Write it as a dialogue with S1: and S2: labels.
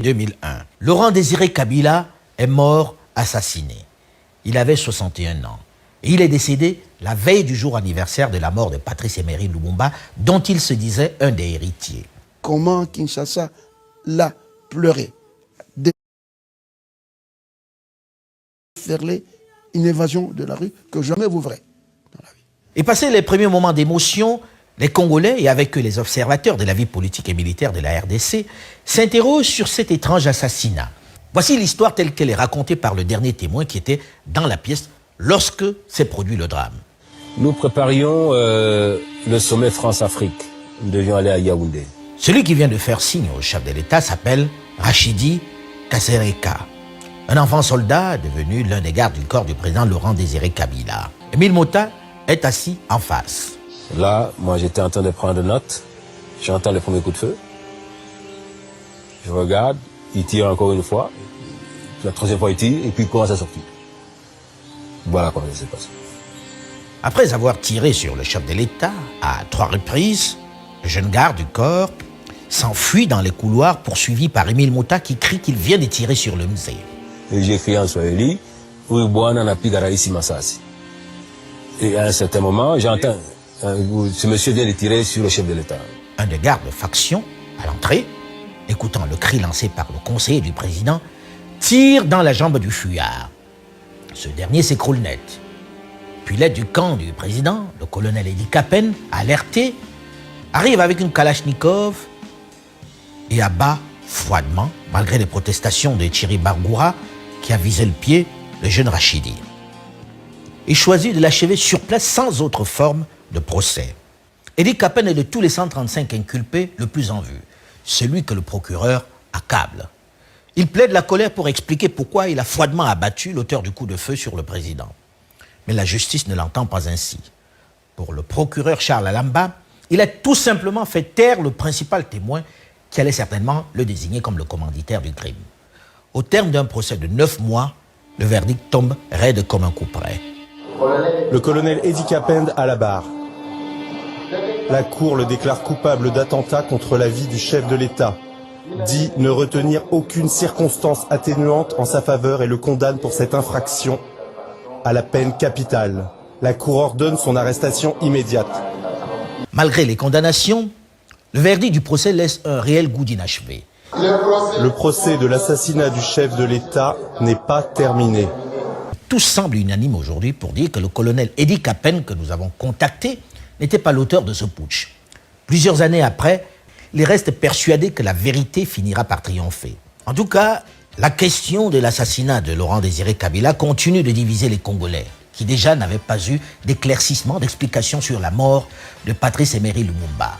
S1: 2001. Laurent Désiré Kabila est mort assassiné. Il avait 61 ans. Et il est décédé la veille du jour anniversaire de la mort de Patrice Emery Lumumba, dont il se disait un des héritiers.
S2: Comment Kinshasa l'a pleuré, déferlé une évasion de la rue que jamais vous verrez dans la vie.
S1: Et passé les premiers moments d'émotion, les Congolais, et avec eux les observateurs de la vie politique et militaire de la RDC, s'interrogent sur cet étrange assassinat. Voici l'histoire telle qu'elle est racontée par le dernier témoin qui était dans la pièce lorsque s'est produit le drame.
S3: Nous préparions le sommet France-Afrique. Nous devions aller à Yaoundé.
S1: Celui qui vient de faire signe au chef de l'État s'appelle Rachidi Kasereka, un enfant soldat devenu l'un des gardes du corps du président Laurent Désiré Kabila. Émile Mota est assis en face.
S3: Là, moi j'étais en train de prendre note. J'entends le premier coup de feu. Je regarde, il tire encore une fois. La troisième fois il tire et puis il commence à sortir. Voilà comment ça s'est passé.
S1: Après avoir tiré sur le chef de l'État à 3 reprises, le jeune garde du corps s'enfuit dans les couloirs poursuivi par Émile Mota qui crie qu'il vient de tirer sur le musée.
S3: Et j'ai crié en Swahili, Uibwana na piga raisi Masasi. Et à un certain moment, j'entends ce monsieur vient de tirer sur le chef de l'État.
S1: Un des gardes de faction, à l'entrée, écoutant le cri lancé par le conseiller du président, tire dans la jambe du fuyard. Ce dernier s'écroule net. Puis l'aide du camp du président, le colonel Edi Kapen, alerté, arrive avec une Kalachnikov et abat froidement, malgré les protestations de Thierry Bargoura, qui a visé le pied, le jeune Rachidi. Il choisit de l'achever sur place sans autre forme de procès. Edi Kapen est de tous les 135 inculpés le plus en vue, celui que le procureur accable. Il plaide la colère pour expliquer pourquoi il a froidement abattu l'auteur du coup de feu sur le président. Mais la justice ne l'entend pas ainsi. Pour le procureur Charles Alamba, il a tout simplement fait taire le principal témoin qui allait certainement le désigner comme le commanditaire du crime. Au terme d'un procès de 9 mois, le verdict tombe raide comme un coup près.
S4: Le colonel Edi Kapen à la barre. La Cour le déclare coupable d'attentat contre la vie du chef de l'État, dit ne retenir aucune circonstance atténuante en sa faveur et le condamne pour cette infraction à la peine capitale. La Cour ordonne son arrestation immédiate.
S1: Malgré les condamnations, le verdict du procès laisse un réel goût d'inachevé.
S4: Le procès de l'assassinat du chef de l'État n'est pas terminé.
S1: Tout semble unanime aujourd'hui pour dire que le colonel Edi Kapen, que nous avons contacté, n'était pas l'auteur de ce putsch. Plusieurs années après, il reste persuadé que la vérité finira par triompher. En tout cas, la question de l'assassinat de Laurent Désiré Kabila continue de diviser les Congolais, qui déjà n'avaient pas eu d'éclaircissement, d'explication sur la mort de Patrice Emery Lumumba.